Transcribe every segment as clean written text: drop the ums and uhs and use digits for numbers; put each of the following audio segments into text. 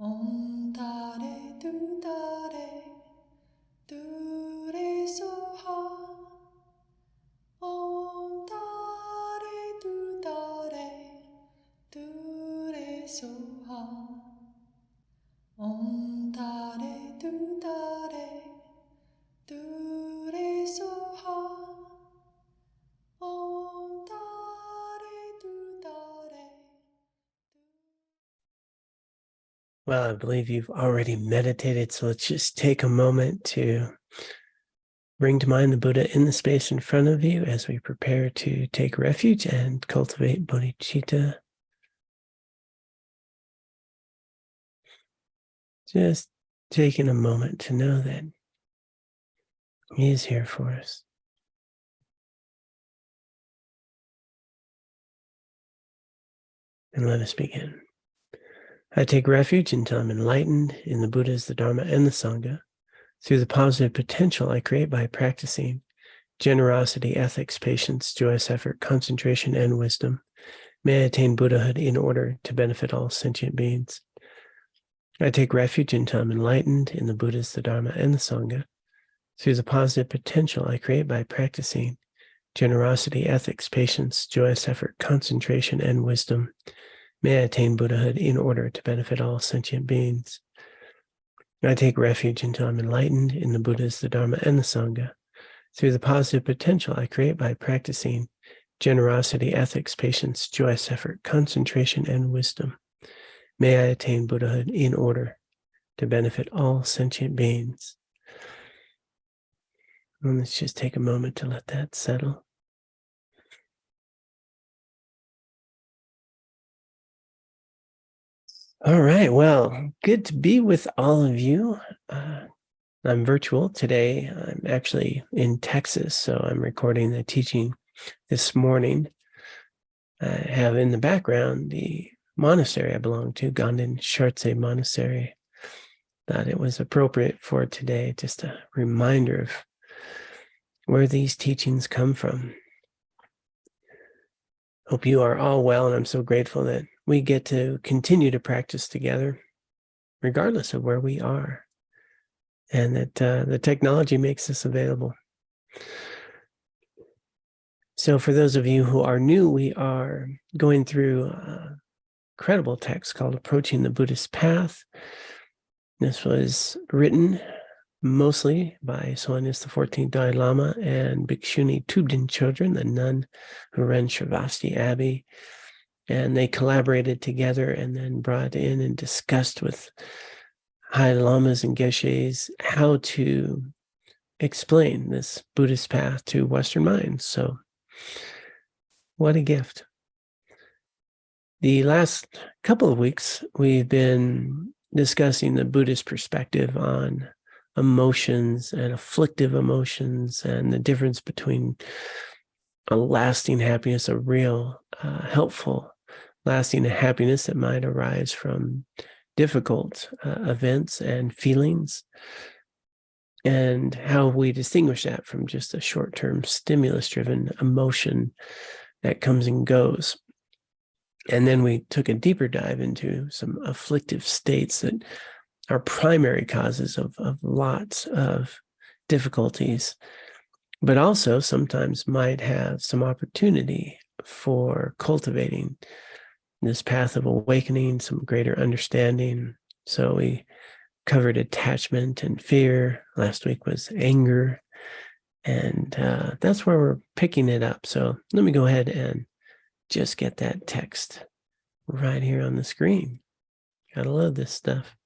Om Tare Tu Tare Tu Re Soha. Om Tare Tu Tare Tu Re Soha. Om Tare Tu Tare Tu Re Soha. Om Tare Tu Tare. Well, I believe you've already meditated, so let's just take a moment to bring to mind the Buddha in the space in front of you as we prepare to take refuge and cultivate bodhicitta. Just taking a moment to know that he is here for us. And let us begin. I take refuge until I'm enlightened in the Buddhas, the Dharma, and the Sangha through the positive potential I create by practicing generosity, ethics, patience, joyous effort, concentration, and wisdom. May I attain Buddhahood in order to benefit all sentient beings. I take refuge until I'm enlightened in the Buddhas, the Dharma, and the Sangha through the positive potential I create by practicing generosity, ethics, patience, joyous effort, concentration, and wisdom. May I attain Buddhahood in order to benefit all sentient beings. I take refuge until I'm enlightened in the Buddhas, the Dharma, and the Sangha through the positive potential I create by practicing generosity, ethics, patience, joyous effort, concentration, and wisdom. May I attain Buddhahood in order to benefit all sentient beings. And let's just take a moment to let that settle. All right, well, good to be with all of you. I'm virtual today. I'm actually in Texas, so I'm recording the teaching this morning. I have in the background the monastery I belong to, Ganden Shartse Monastery. Thought it was appropriate for today, just a reminder of where these teachings come from. Hope you are all well, and I'm so grateful that we get to continue to practice together, regardless of where we are, and that the technology makes this available. So for those of you who are new, we are going through a incredible text called Approaching the Buddhist Path. This was written mostly by His Holiness the 14th Dalai Lama and Bhikshuni Tubden Children, the nun who ran Sravasti Abbey. And they collaborated together and then brought in and discussed with high lamas and geshes how to explain this Buddhist path to Western minds. So what a gift. The last couple of weeks, we've been discussing the Buddhist perspective on emotions and afflictive emotions and the difference between a lasting happiness, a real helpful lasting happiness that might arise from difficult events and feelings, and how we distinguish that from just a short-term stimulus-driven emotion that comes and goes. And then we took a deeper dive into some afflictive states that are primary causes of lots of difficulties, but also sometimes might have some opportunity for cultivating this path of awakening, some greater understanding. So we covered attachment and fear. Last week was anger. And that's where we're picking it up. So let me go ahead and just get that text right here on the screen. Gotta love this stuff.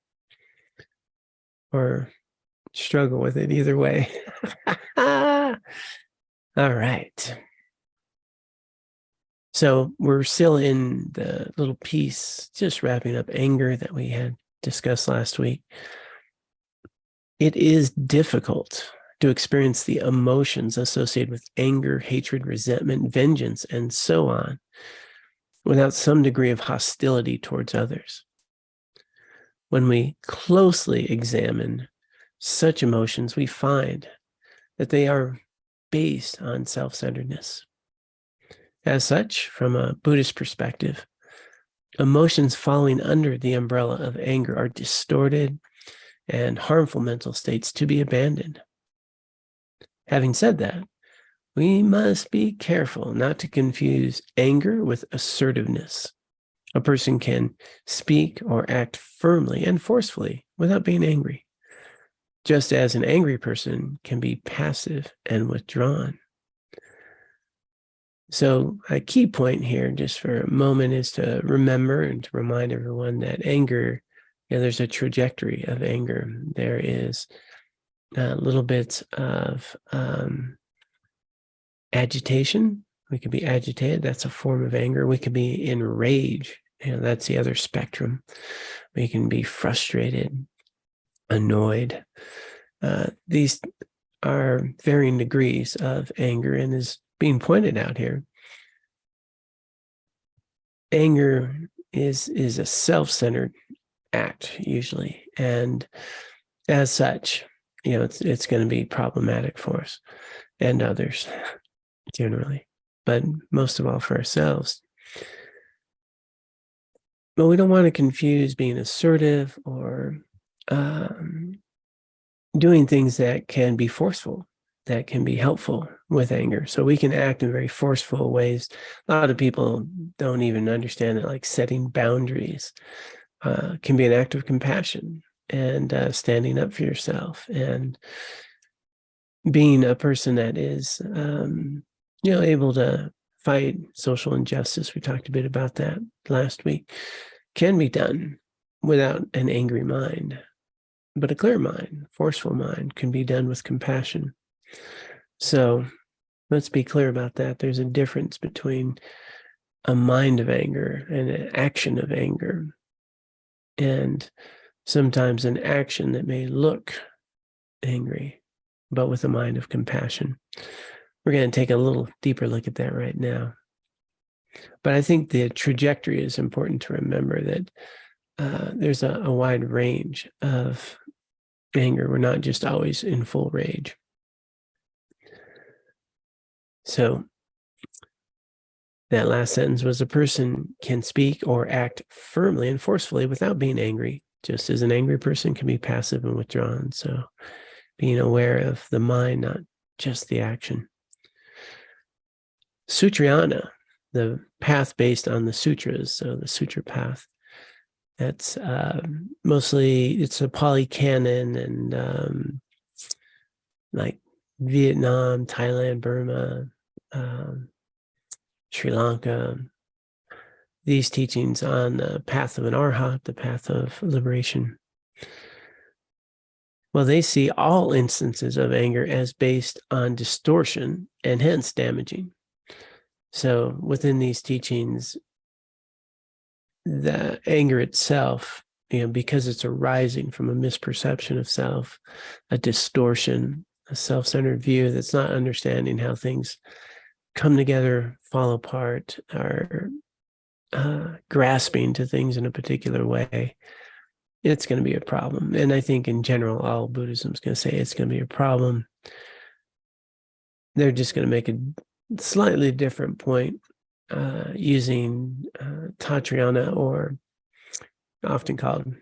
Or struggle with it either way. All right. So we're still in the little piece, just wrapping up anger that we had discussed last week. It is difficult to experience the emotions associated with anger, hatred, resentment, vengeance, and so on, without some degree of hostility towards others. When we closely examine such emotions, we find that they are based on self-centeredness. As such, from a Buddhist perspective, Emotions falling under the umbrella of anger are distorted and harmful mental states to be abandoned. Having said that, we must be careful not to confuse anger with assertiveness. A person can speak or act firmly and forcefully without being angry, just as an angry person can be passive and withdrawn. So a key point here, just for a moment, is to remember and to remind everyone that anger, there's a trajectory of anger. There is little bits of agitation. We could be agitated. That's a form of anger. We could be in rage. That's the other spectrum. We can be frustrated, annoyed. These are varying degrees of anger, and is being pointed out here. Anger is a self-centered act usually, and as such, it's going to be problematic for us and others generally, but most of all for ourselves. But we don't want to confuse being assertive or doing things that can be forceful, that can be helpful with anger. So we can act in very forceful ways. A lot of people don't even understand that, like setting boundaries can be an act of compassion and standing up for yourself and being a person that is, able to fight social injustice. We talked a bit about that last week. Can be done without an angry mind, but a clear mind, forceful mind, can be done with compassion. So let's be clear about that. There's a difference between a mind of anger and an action of anger, and sometimes an action that may look angry, but with a mind of compassion. We're going to take a little deeper look at that right now. But I think the trajectory is important to remember, that there's a wide range of anger. We're not just always in full rage. So that last sentence was, a person can speak or act firmly and forcefully without being angry, just as an angry person can be passive and withdrawn. So being aware of the mind, not just the action. Sutrayana, the path based on the sutras, so the sutra path, that's mostly, it's a Pali canon, and like Vietnam, Thailand, Burma, Sri Lanka, these teachings on the path of an arhat, the path of liberation. Well, they see all instances of anger as based on distortion and hence damaging. So within these teachings, the anger itself, because it's arising from a misperception of self, a distortion, a self-centered view that's not understanding how things come together, fall apart, or grasping to things in a particular way, it's going to be a problem. And I think in general, all Buddhism is going to say it's going to be a problem. They're just going to make a slightly different point using Tantrayana, or often called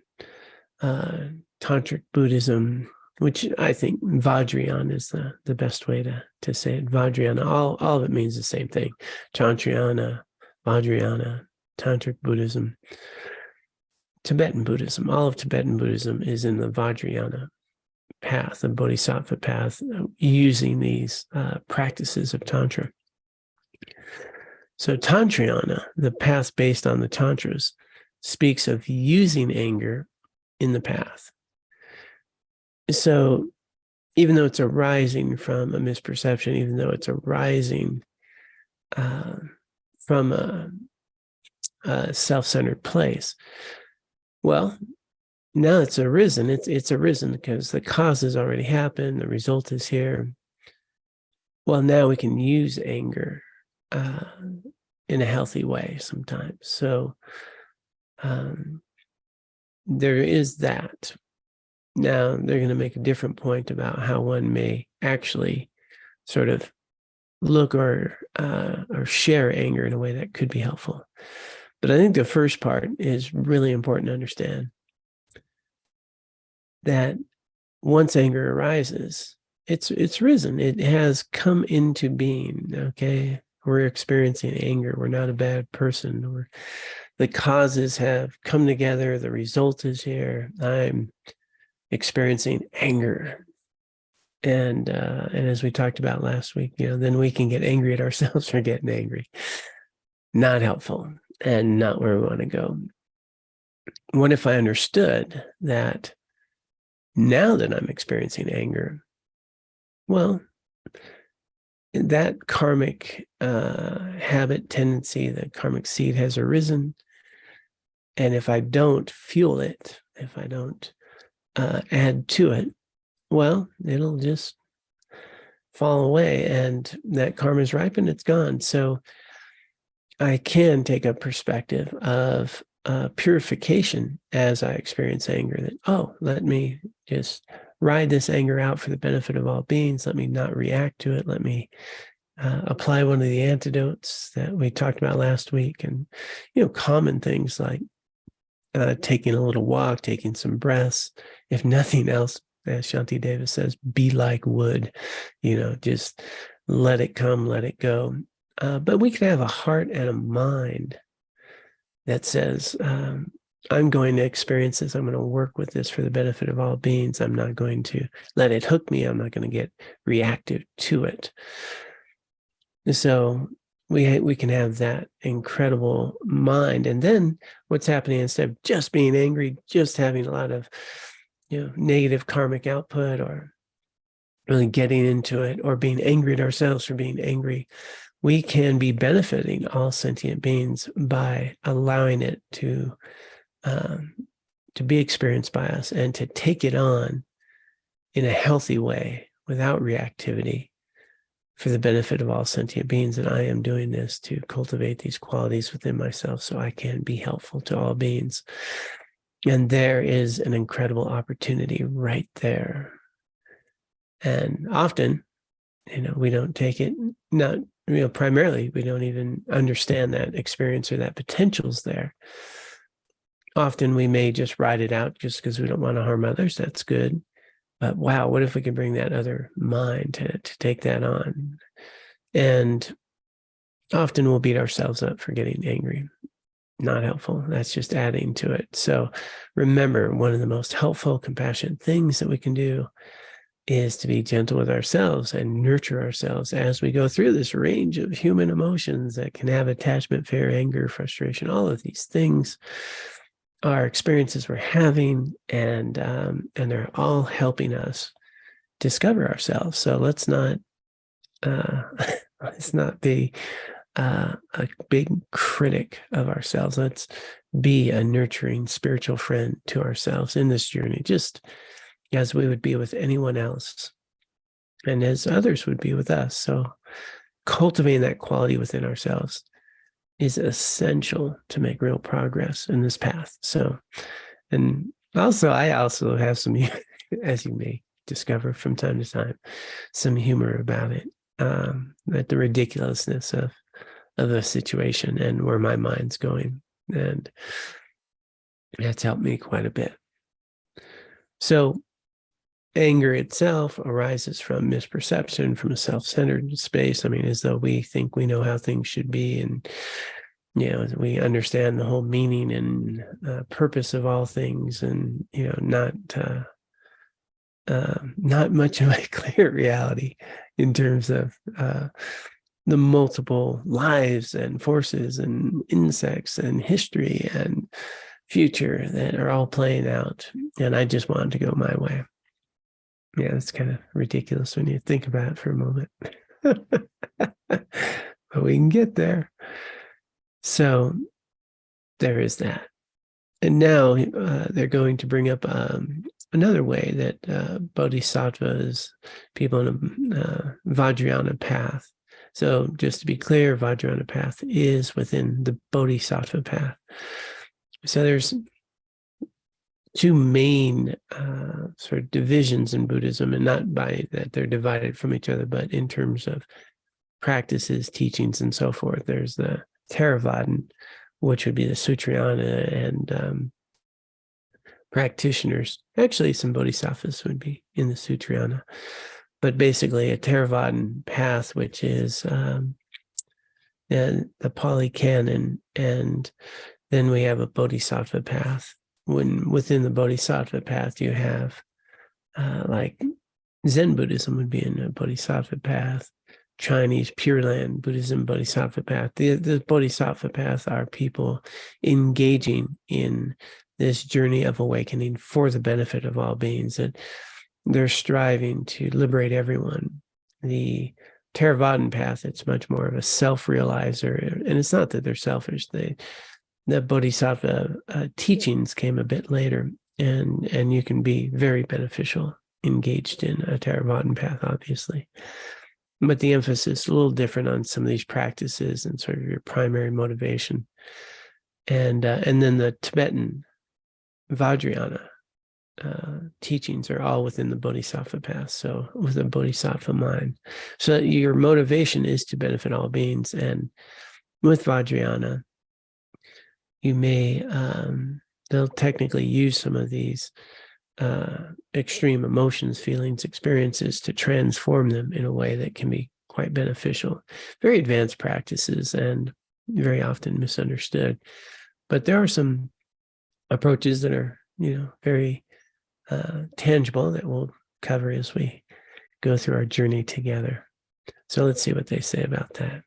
Tantric Buddhism, which I think Vajrayana is the best way to say it. Vajrayana, all of it means the same thing. Tantrayana, Vajrayana, Tantric Buddhism. Tibetan Buddhism, all of Tibetan Buddhism is in the Vajrayana path, the Bodhisattva path, using these practices of Tantra. So Tantrayana, the path based on the Tantras, speaks of using anger in the path. So even though it's arising from a misperception, even though it's arising from a self-centered place, well, now it's arisen. It's arisen because the cause has already happened. The result is here. Well, now we can use anger in a healthy way sometimes. So there is that. Now they're going to make a different point about how one may actually sort of look or share anger in a way that could be helpful. But I think the first part is really important to understand, that once anger arises, it's risen. It has come into being. Okay. We're experiencing anger. We're not a bad person. The causes have come together. The result is here. I'm experiencing anger. And as we talked about last week, then we can get angry at ourselves for getting angry. Not helpful and not where we want to go. What if I understood that now that I'm experiencing anger, well, that karmic habit, tendency, the karmic seed has arisen. And if I don't fuel it, if I don't add to it, well, it'll just fall away, and that karma is ripened, it's gone. So I can take a perspective of purification as I experience anger, that, let me just ride this anger out for the benefit of all beings. Let me not react to it. Let me apply one of the antidotes that we talked about last week. And, common things like taking a little walk, taking some breaths. If nothing else, as Shanti Davis says, be like wood, just let it come, let it go. But we can have a heart and a mind that says, I'm going to experience this. I'm going to work with this for the benefit of all beings. I'm not going to let it hook me. I'm not going to get reactive to it. So we can have that incredible mind. And then what's happening, instead of just being angry, just having a lot of negative karmic output, or really getting into it, or being angry at ourselves for being angry, we can be benefiting all sentient beings by allowing it to be experienced by us, and to take it on in a healthy way without reactivity, for the benefit of all sentient beings. And I am doing this to cultivate these qualities within myself so I can be helpful to all beings. And there is an incredible opportunity right there. And often, we don't take it, not, primarily, we don't even understand that experience or that potential's there. Often we may just ride it out just because we don't want to harm others. That's good. But wow, what if we can bring that other mind to take that on? And often we'll beat ourselves up for getting angry. Not helpful. That's just adding to it. So remember, one of the most helpful, compassionate things that we can do is to be gentle with ourselves and nurture ourselves as we go through this range of human emotions that can have attachment, fear, anger, frustration. All of these things are experiences we're having, and they're all helping us discover ourselves. So let's not be a big critic of ourselves. Let's be a nurturing spiritual friend to ourselves in this journey, just as we would be with anyone else, and as others would be with us. So cultivating that quality within ourselves is essential to make real progress in this path. So, and also, I also have some, as you may discover from time to time, some humor about it, at the ridiculousness of the situation and where my mind's going. And that's helped me quite a bit. So anger itself arises from misperception, from a self-centered space. I mean, as though we think we know how things should be, and we understand the whole meaning and purpose of all things, and not much of a clear reality in terms of the multiple lives and forces and insects and history and future that are all playing out. And I just wanted to go my way. Yeah, it's kind of ridiculous when you think about it for a moment. But we can get there. So there is that. And now they're going to bring up another way that bodhisattvas, people on a Vajrayana path. So just to be clear, Vajrayana path is within the bodhisattva path. So there's two main sort of divisions in Buddhism, and not by that they're divided from each other, but in terms of practices, teachings, and so forth. There's the Theravadan, which would be the Sutrayana and practitioners. Actually, some bodhisattvas would be in the Sutrayana, but basically a Theravadan path, which is the Pali Canon, and then we have a bodhisattva path. When within the bodhisattva path, you have like Zen Buddhism would be in a bodhisattva path. Chinese Pure Land Buddhism bodhisattva path. The bodhisattva path are people engaging in this journey of awakening for the benefit of all beings, that they're striving to liberate everyone. The Theravadan path, it's much more of a self-realizer, and it's not that they're selfish. The bodhisattva teachings came a bit later, and you can be very beneficial engaged in a Theravadan path, obviously. But the emphasis is a little different on some of these practices and sort of your primary motivation. And then the Tibetan Vajrayana teachings are all within the bodhisattva path, so with a bodhisattva mind. So your motivation is to benefit all beings. And with Vajrayana, you may, they'll technically use some of these extreme emotions, feelings, experiences to transform them in a way that can be quite beneficial. Very advanced practices and very often misunderstood. But there are some approaches that are, very tangible that we'll cover as we go through our journey together. So let's see what they say about that.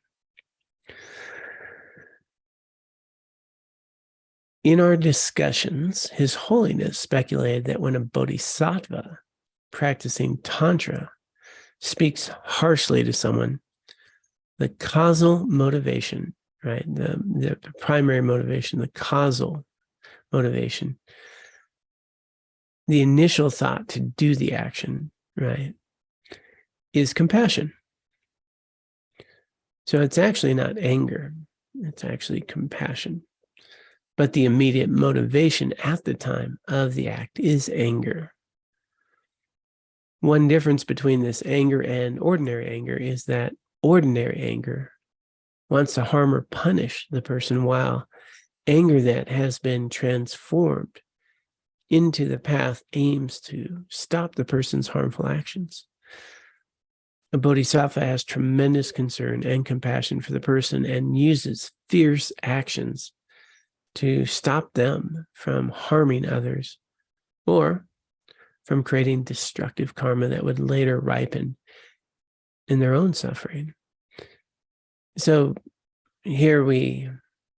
In our discussions, His Holiness speculated that when a bodhisattva practicing Tantra speaks harshly to someone, the causal motivation, right, the primary motivation, the causal motivation, the initial thought to do the action, right, is compassion. So it's actually not anger, it's actually compassion. But the immediate motivation at the time of the act is anger. One difference between this anger and ordinary anger is that ordinary anger wants to harm or punish the person, while anger that has been transformed into the path aims to stop the person's harmful actions. A bodhisattva has tremendous concern and compassion for the person and uses fierce actions to stop them from harming others or from creating destructive karma that would later ripen in their own suffering. So here we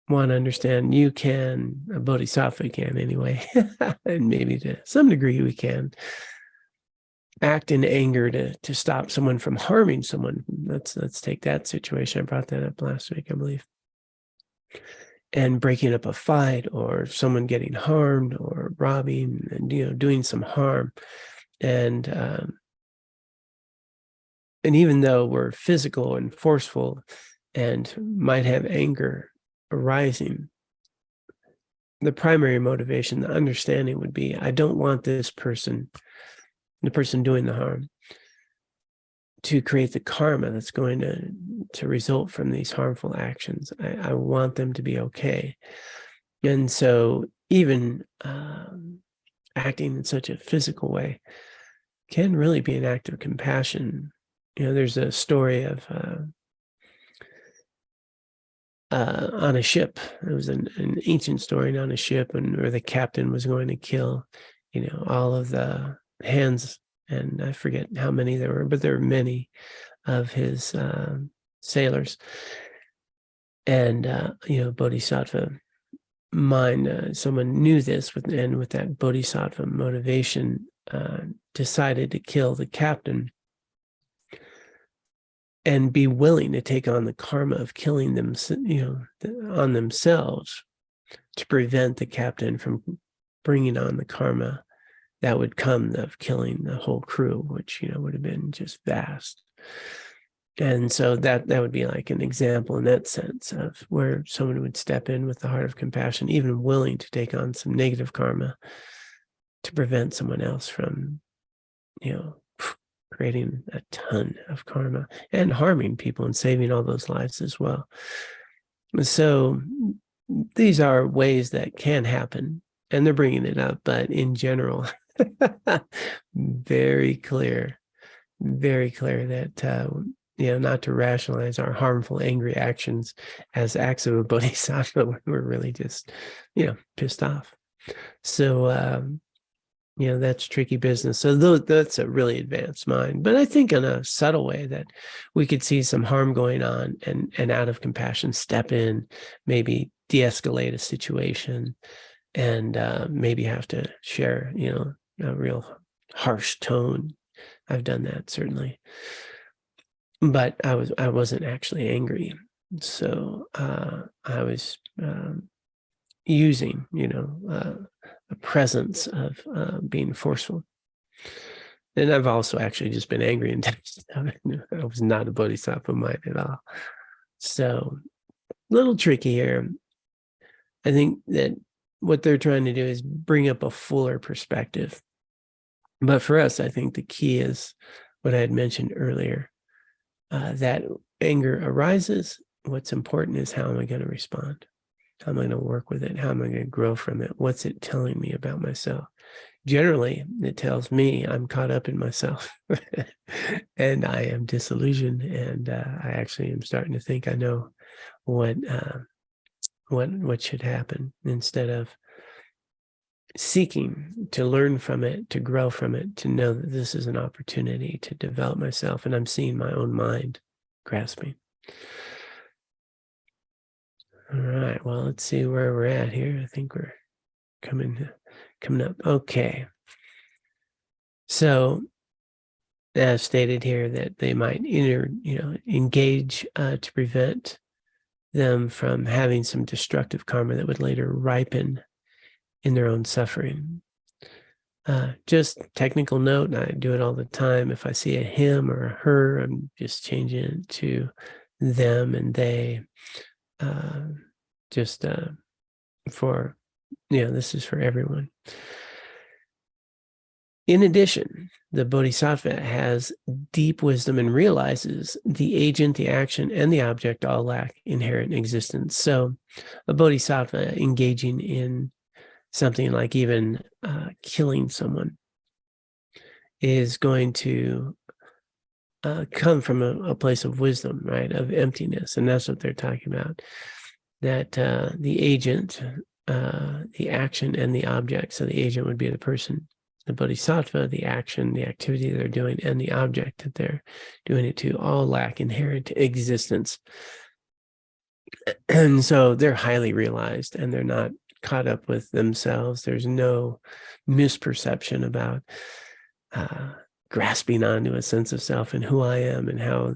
want to understand a bodhisattva can anyway, and maybe to some degree we can act in anger to stop someone from harming someone. Let's take that situation. I brought that up last week, I believe. And breaking up a fight, or someone getting harmed, or robbing and doing some harm. And even though we're physical and forceful and might have anger arising, the primary motivation, the understanding would be, I don't want this person, the person doing the harm, to create the karma that's going to result from these harmful actions. I want them to be okay. And so even acting in such a physical way can really be an act of compassion. There's a story of on a ship. It was an ancient story on a ship, where the captain was going to kill, all of the hands, and I forget how many there were, but there were many of his sailors. And bodhisattva mind, someone knew this, with that bodhisattva motivation, decided to kill the captain and be willing to take on the karma of killing them, on themselves, to prevent the captain from bringing on the karma that would come of killing the whole crew, which, would have been just vast. And so that would be like an example in that sense of where someone would step in with the heart of compassion, even willing to take on some negative karma to prevent someone else from, creating a ton of karma and harming people and saving all those lives as well. So these are ways that can happen, and they're bringing it up, but in general, very clear that not to rationalize our harmful, angry actions as acts of a bodhisattva when we're really just, pissed off. So, that's tricky business. So that's a really advanced mind. But I think in a subtle way that we could see some harm going on, and out of compassion, step in, maybe de-escalate a situation, and maybe have to share, a real harsh tone. I've done that, certainly. But I wasn't actually angry. So I was using, a presence of being forceful. And I've also actually just been angry and I was not a bodhisattva mind at all. So a little tricky here. I think that what they're trying to do is bring up a fuller perspective. But for us, I think the key is what I had mentioned earlier, that anger arises. What's important is how am I going to respond? How am I going to work with it? How am I going to grow from it? What's it telling me about myself? Generally, it tells me I'm caught up in myself and I am disillusioned. And I actually am starting to think I know what should happen, instead of seeking to learn from it, to grow from it, to know that this is an opportunity to develop myself. And I'm seeing my own mind grasping. All right, well, let's see where we're at here. I think we're coming up. Okay. So as stated here, that they might engage to prevent them from having some destructive karma that would later ripen in their own suffering. Just technical note, I do it all the time. If I see a him or a her, I'm just changing it to them and they. This is for everyone. In addition, the bodhisattva has deep wisdom and realizes the agent, the action, and the object all lack inherent existence. So a bodhisattva engaging in something like even killing someone is going to come from a place of wisdom, right, of emptiness. And that's what they're talking about, that the agent, the action, and the object. So the agent would be the person, the bodhisattva, the action, the activity they're doing, and the object that they're doing it to all lack inherent existence. And so they're highly realized and they're not caught up with themselves. There's no misperception about grasping onto a sense of self and who I am and how,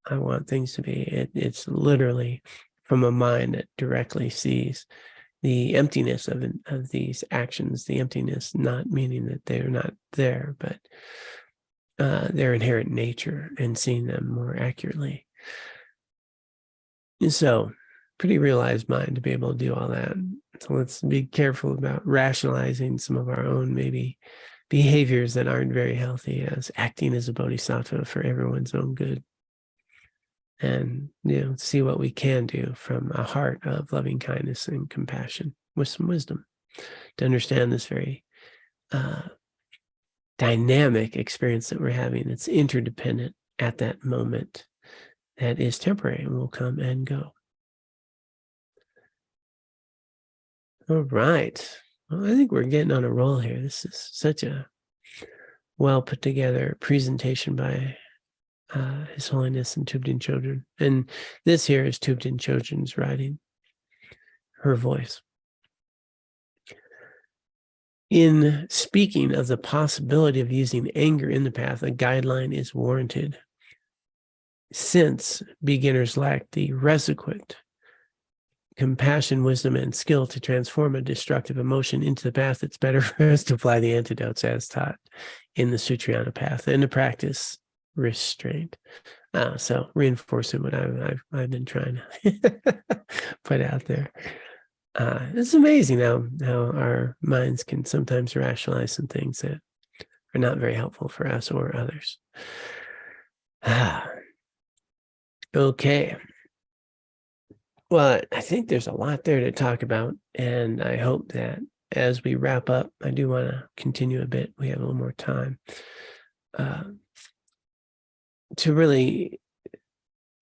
I want things to be. It's literally from a mind that directly sees the emptiness of these actions, the emptiness not meaning that they're not there, but their inherent nature, and seeing them more accurately. And so pretty realized mind to be able to do all that. So let's be careful about rationalizing some of our own maybe behaviors that aren't very healthy as acting as a bodhisattva for everyone's own good. And, see what we can do from a heart of loving kindness and compassion with some wisdom to understand this very dynamic experience that we're having. It's interdependent at that moment, that is temporary and will come and go. All right. Well, I think we're getting on a roll here. This is such a well put together presentation by His Holiness and Tubten Chodron. And this here is Tubten Chodron's writing, her voice. In speaking of the possibility of using anger in the path, a guideline is warranted. Since beginners lack the requisite compassion, wisdom, and skill to transform a destructive emotion into the path, it's better for us to apply the antidotes as taught in the Sutrayana path and to practice restraint. So reinforcing what I've been trying to put out there. It's amazing how our minds can sometimes rationalize some things that are not very helpful for us or others. Okay. Well, I think there's a lot there to talk about, and I hope that as we wrap up, I do want to continue a bit. We have a little more time to really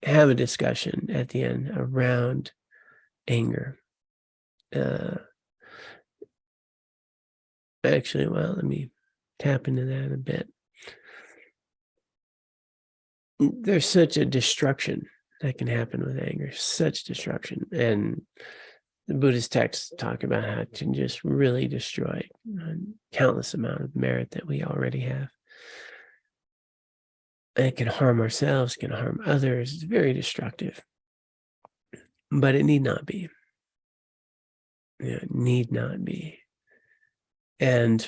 have a discussion at the end around anger. Actually, well, let me tap into that a bit. There's such a destruction that can happen with anger, such destruction. And the Buddhist texts talk about how it can just really destroy a countless amount of merit that we already have. And it can harm ourselves, can harm others. It's very destructive. But it need not be. It need not be. And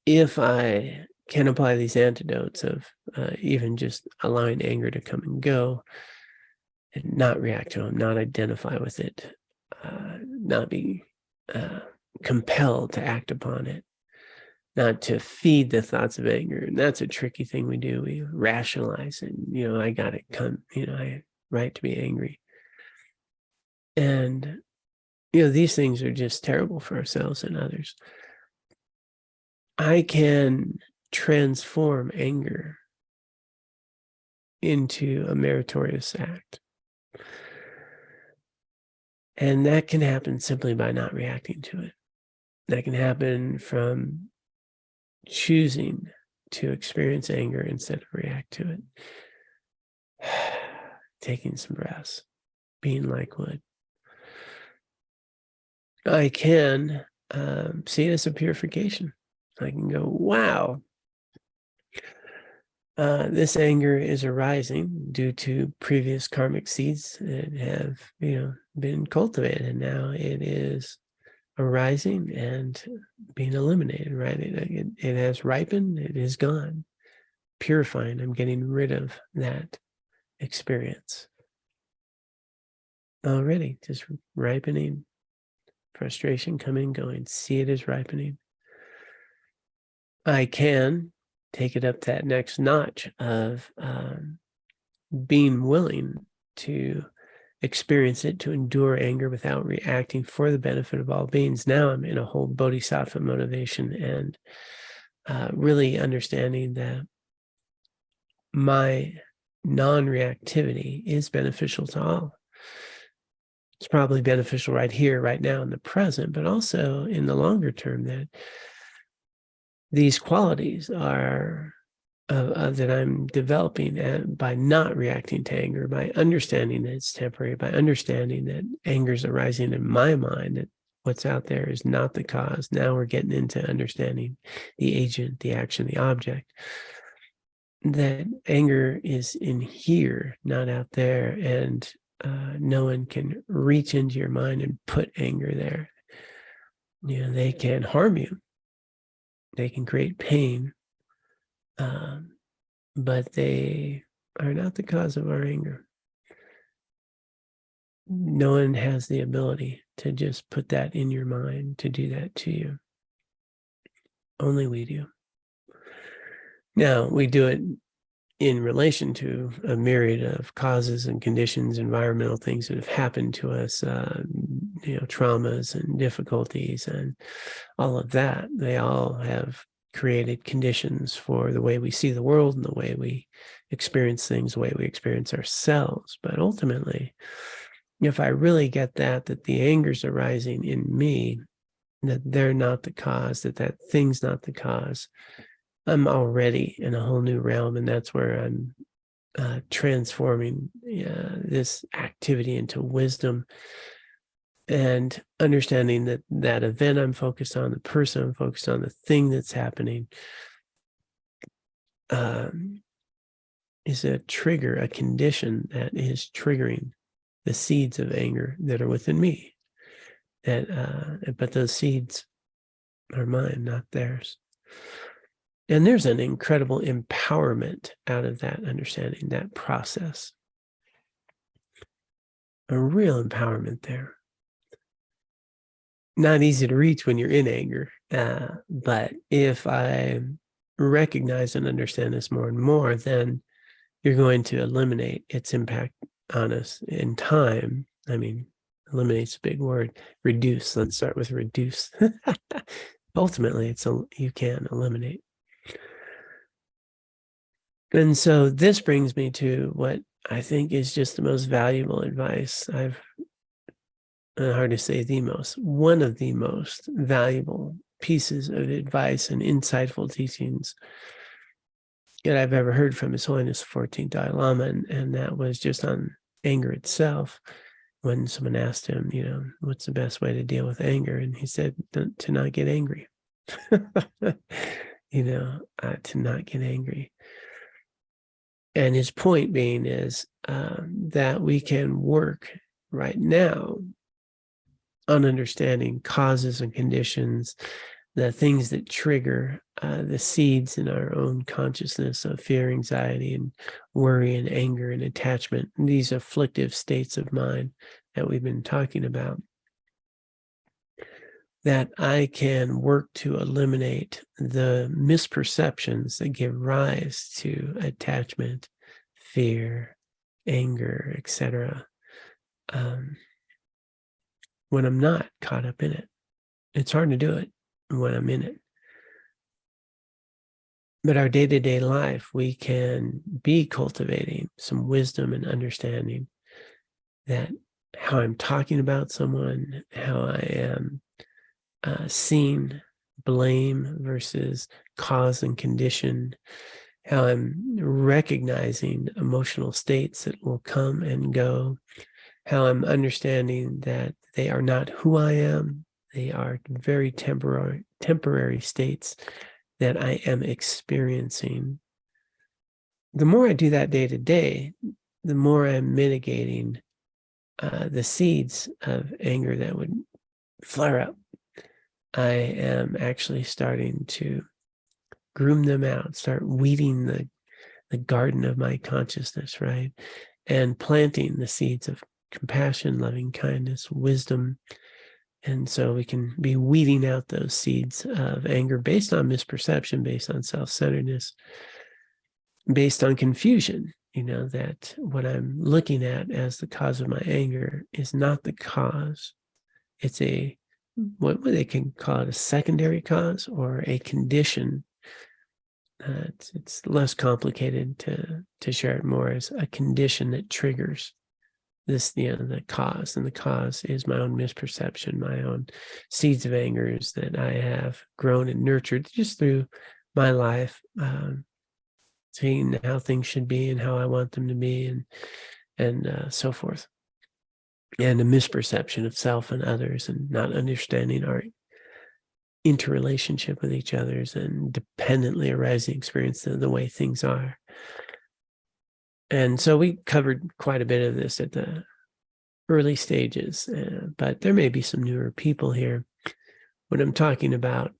if I can apply these antidotes of even just allowing anger to come and go and not react to them, not identify with it, not be compelled to act upon it, not to feed the thoughts of anger. And that's a tricky thing we do. We rationalize and, I got to come, I right to be angry. And, these things are just terrible for ourselves and others. I can transform anger into a meritorious act. And that can happen simply by not reacting to it. That can happen from choosing to experience anger instead of react to it. Taking some breaths, being like wood. I can see it as a purification. I can go, wow, this anger is arising due to previous karmic seeds that have, been cultivated, and now it is arising and being eliminated, right? It has ripened, it is gone. Purifying, I'm getting rid of that experience. Already, just ripening, frustration coming, going, see it as ripening. I can take it up that next notch of being willing to experience it, to endure anger without reacting for the benefit of all beings. Now I'm in a whole bodhisattva motivation and really understanding that my non-reactivity is beneficial to all. It's probably beneficial right here, right now in the present, but also in the longer term, that these qualities are that I'm developing by not reacting to anger, by understanding that it's temporary, by understanding that anger is arising in my mind, that what's out there is not the cause. Now we're getting into understanding the agent, the action, the object. That anger is in here, not out there, and no one can reach into your mind and put anger there. They can harm you. They can create pain. But they are not the cause of our anger. No one has the ability to just put that in your mind, to do that to you. Only we do. Now, we do it in relation to a myriad of causes and conditions, environmental things that have happened to us, traumas and difficulties and all of that. They all have created conditions for the way we see the world and the way we experience things, the way we experience ourselves. But ultimately, if I really get that the anger's arising in me, that they're not the cause, that thing's not the cause, I'm already in a whole new realm. And that's where I'm transforming this activity into wisdom, and understanding that event I'm focused on, the person I'm focused on, the thing that's happening is a trigger, a condition that is triggering the seeds of anger that are within me. But those seeds are mine, not theirs. And there's an incredible empowerment out of that understanding, that process. A real empowerment there. Not easy to reach when you're in anger. But if I recognize and understand this more and more, then you're going to eliminate its impact on us in time I mean, eliminate's a big word. Reduce. Let's start with reduce. Ultimately, you can eliminate. And so this brings me to what I think is just the most valuable advice hard to say one of the most valuable pieces of advice and insightful teachings that I've ever heard from His Holiness the 14th Dalai Lama. And that was just on anger itself. When someone asked him, what's the best way to deal with anger? And he said, to not get angry. To not get angry. And his point being is that we can work right now on understanding causes and conditions, the things that trigger the seeds in our own consciousness of fear, anxiety, and worry and anger and attachment, and these afflictive states of mind that we've been talking about, that I can work to eliminate the misperceptions that give rise to attachment, fear, anger, etc. When I'm not caught up in it. It's hard to do it when I'm in it. But our day-to-day life, we can be cultivating some wisdom and understanding that how I'm talking about someone, how I am seeing blame versus cause and condition, how I'm recognizing emotional states that will come and go, how I'm understanding that they are not who I am. They are very temporary states that I am experiencing. The more I do that day to day, the more I'm mitigating the seeds of anger that would flare up. I am actually starting to groom them out, start weeding the garden of my consciousness, right? And planting the seeds of compassion, loving kindness, wisdom. And so we can be weeding out those seeds of anger based on misperception, based on self-centeredness, based on confusion, that what I'm looking at as the cause of my anger is not the cause. It's what they can call it, a secondary cause or a condition. It's less complicated to share it more as a condition that triggers this, the cause. And the cause is my own misperception, my own seeds of angers that I have grown and nurtured just through my life, seeing how things should be and how I want them to be, and so forth. And a misperception of self and others, and not understanding our interrelationship with each other's and dependently arising experience the way things are. And so we covered quite a bit of this at the early stages, but there may be some newer people here. What I'm talking about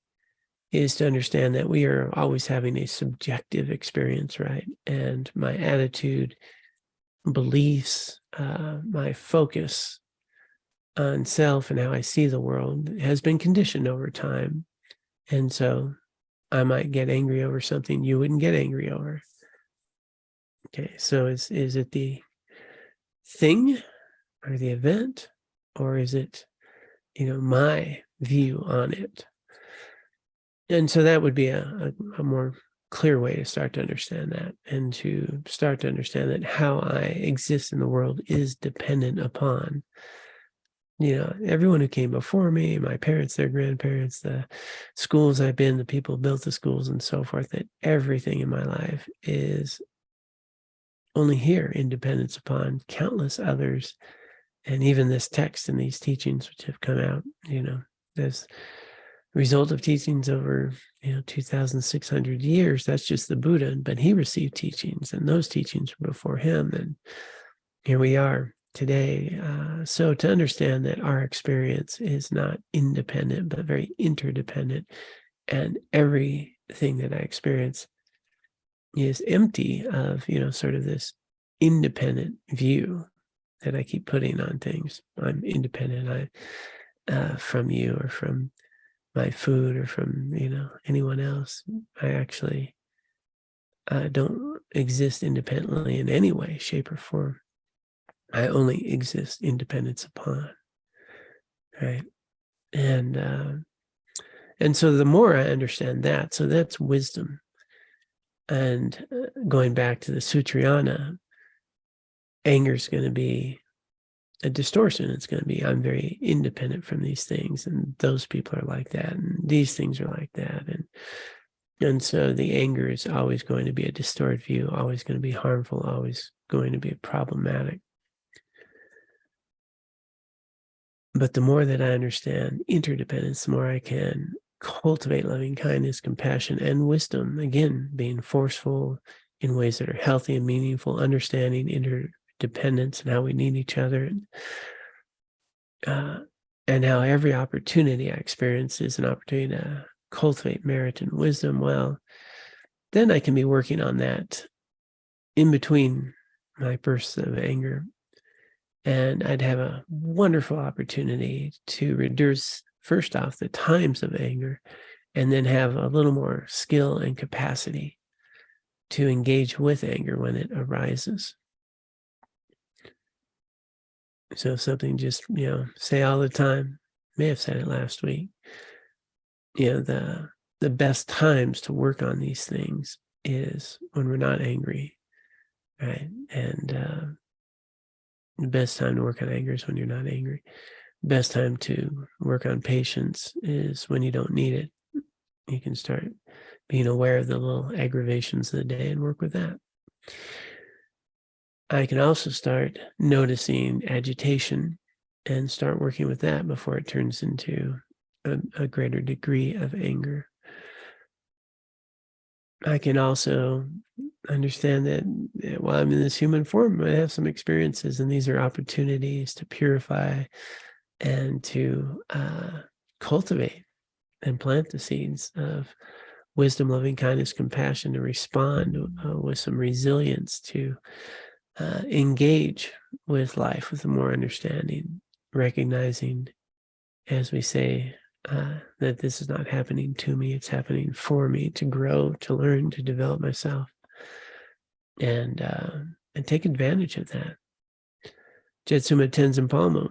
is to understand that we are always having a subjective experience, right? And my attitude, beliefs, my focus on self and how I see the world has been conditioned over time. And so I might get angry over something you wouldn't get angry over. Okay, so is it the thing or the event, or is it, my view on it? And so that would be a more clear way to start to understand that, and to start to understand that how I exist in the world is dependent upon, everyone who came before me, my parents, their grandparents, the schools I've been, the people who built the schools and so forth, that everything in my life is only here in dependence upon countless others. And even this text and these teachings which have come out, as a result of teachings over, 2,600 years, that's just the Buddha, but he received teachings, and those teachings were before him. And here we are today. So to understand that our experience is not independent, but very interdependent, and everything that I experience is empty of, sort of this independent view that I keep putting on things. I'm independent from you or from my food or from, anyone else. I actually don't exist independently in any way, shape, or form. I only exist in dependence upon, right? And so the more I understand that, so that's wisdom. And going back to the Sutrayana, anger is going to be a distortion. It's going to be, I'm very independent from these things, and those people are like that, and these things are like that. And so the anger is always going to be a distorted view, always going to be harmful, always going to be problematic. But the more that I understand interdependence, the more I can cultivate loving kindness, compassion, and wisdom. Again, being forceful in ways that are healthy and meaningful, understanding interdependence and how we need each other. And how every opportunity I experience is an opportunity to cultivate merit and wisdom. Well, then I can be working on that in between my bursts of anger. And I'd have a wonderful opportunity to reduce, first off, the times of anger, and then have a little more skill and capacity to engage with anger when it arises. So something just, say all the time, may have said it last week, the best times to work on these things is when we're not angry, right? And the best time to work on anger is when you're not angry. The best time to work on patience is when you don't need it. You can start being aware of the little aggravations of the day and work with that. I can also start noticing agitation and start working with that before it turns into a greater degree of anger. I can also understand that while I'm in this human form, I have some experiences, and these are opportunities to purify and to cultivate and plant the seeds of wisdom, loving kindness, compassion, to respond with some resilience, to engage with life with more understanding, recognizing, as we say, that this is not happening to me, it's happening for me, to grow, to learn, to develop myself, and take advantage of that. Jetsuma Tenzin Palmo,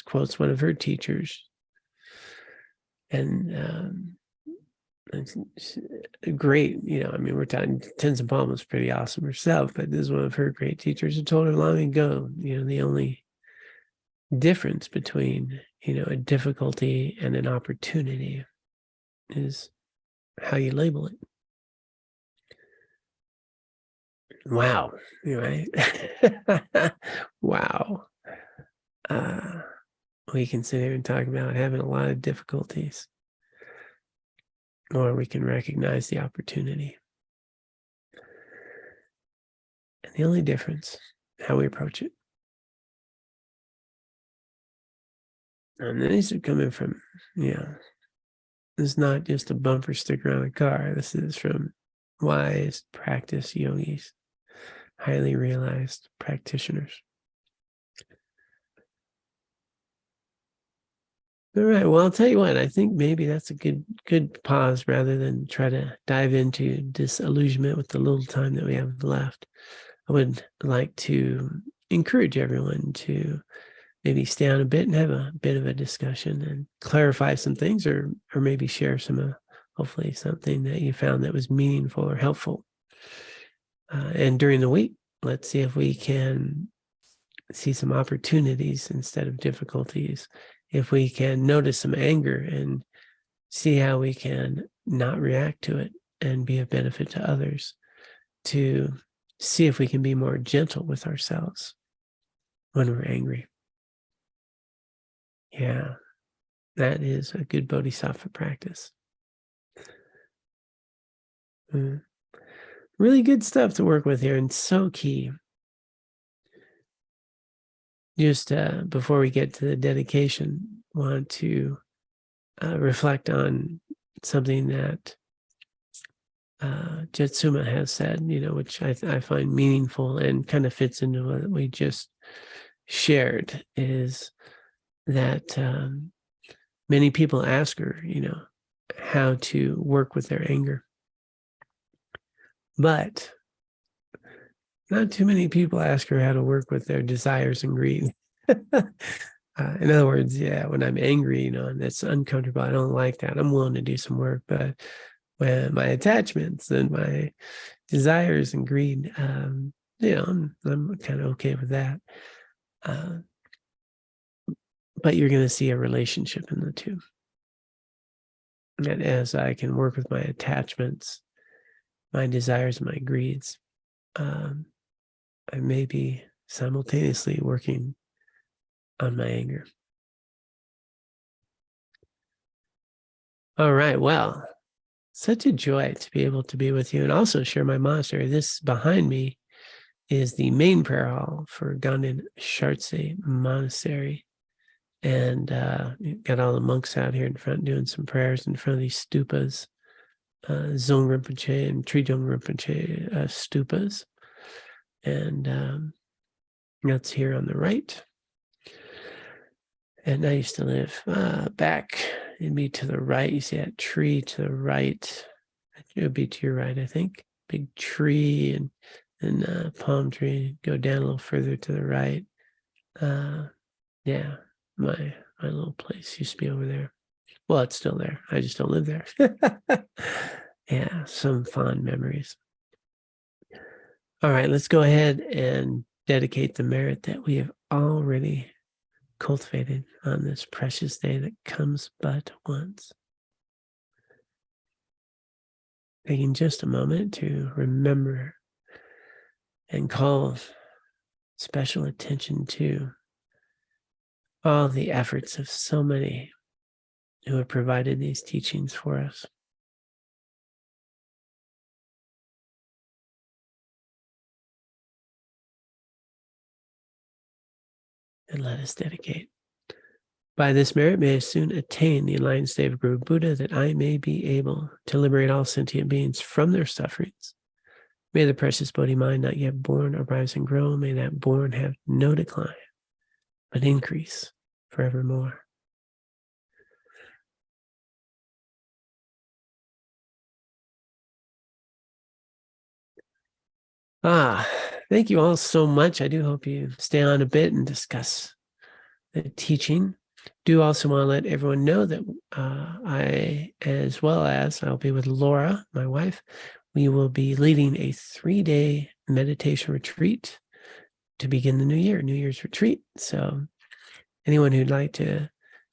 quotes one of her teachers, and it's great, we're talking, Tenzin Palmo is pretty awesome herself, but this is one of her great teachers who told her long ago, the only difference between, a difficulty and an opportunity is how you label it. Wow, right? Wow. We can sit here and talk about having a lot of difficulties, or we can recognize the opportunity. And the only difference, how we approach it. And these are coming from, this is not just a bumper sticker on a car. This is from wise practice yogis, highly realized practitioners. All right. Well, I'll tell you what, I think maybe that's a good pause rather than try to dive into disillusionment with the little time that we have left. I would like to encourage everyone to maybe stay on a bit and have a bit of a discussion and clarify some things, or maybe share some, hopefully something that you found that was meaningful or helpful. And during the week, let's see if we can see some opportunities instead of difficulties. If we can notice some anger and see how we can not react to it and be of benefit to others, to see if we can be more gentle with ourselves when we're angry. Yeah, that is a good bodhisattva practice. Really good stuff to work with here, and so key. Just before we get to the dedication, want to reflect on something that Jetsuma has said, which I find meaningful and kind of fits into what we just shared, is that many people ask her, how to work with their anger. But not too many people ask her how to work with their desires and greed. In other words, yeah, when I'm angry, and that's uncomfortable, I don't like that. I'm willing to do some work, but when my attachments and my desires and greed, I'm kind of okay with that. But you're going to see a relationship in the two. And as I can work with my attachments, my desires, my greeds, I may be simultaneously working on my anger. All right. Well, such a joy to be able to be with you and also share my monastery. This behind me is the main prayer hall for Ganden Shartse Monastery. And got all the monks out here in front doing some prayers in front of these stupas, Zong Rinpoche and Trijong Rinpoche stupas. And that's here on the right. And I used to live back, it'd be to the right. You see that tree to the right. It would be to your right, I think. Big tree and palm tree. Go down a little further to the right. Yeah, my little place used to be over there. Well, it's still there. I just don't live there. Yeah, some fond memories. All right, let's go ahead and dedicate the merit that we have already cultivated on this precious day that comes but once. Taking just a moment to remember and call special attention to all the efforts of so many who have provided these teachings for us. And let us dedicate. By this merit, may I soon attain the enlightened state of Guru Buddha, that I may be able to liberate all sentient beings from their sufferings. May the precious Bodhi mind not yet born arise and grow. May that born have no decline, but increase forevermore. Thank you all so much. I do hope you stay on a bit and discuss the teaching. Do also want to let everyone know that I, as well as I'll be with Laura, my wife, we will be leading a 3-day meditation retreat to begin the new year, New Year's retreat. So anyone who'd like to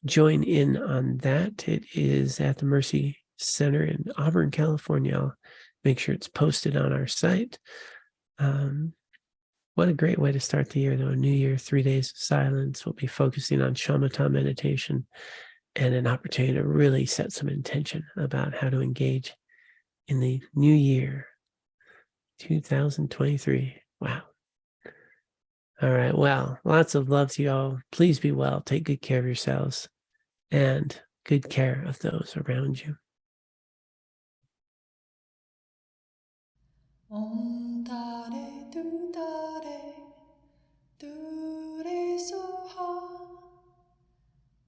join in on that, it is at the Mercy Center in Auburn, California. I'll make sure it's posted on our site. What a great way to start the year, though. A new year, 3 days of silence. We'll be focusing on shamatha meditation and an opportunity to really set some intention about how to engage in the new year, 2023. Wow. All right. Well, lots of love to you all. Please be well. Take good care of yourselves and good care of those around you. Om Tare Tu Tare Tu Re Soha.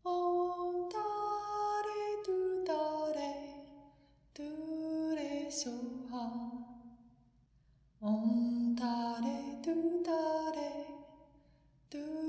Om Tare Tu Tare Tu Re Soha. Om Tare Tu Tare Tu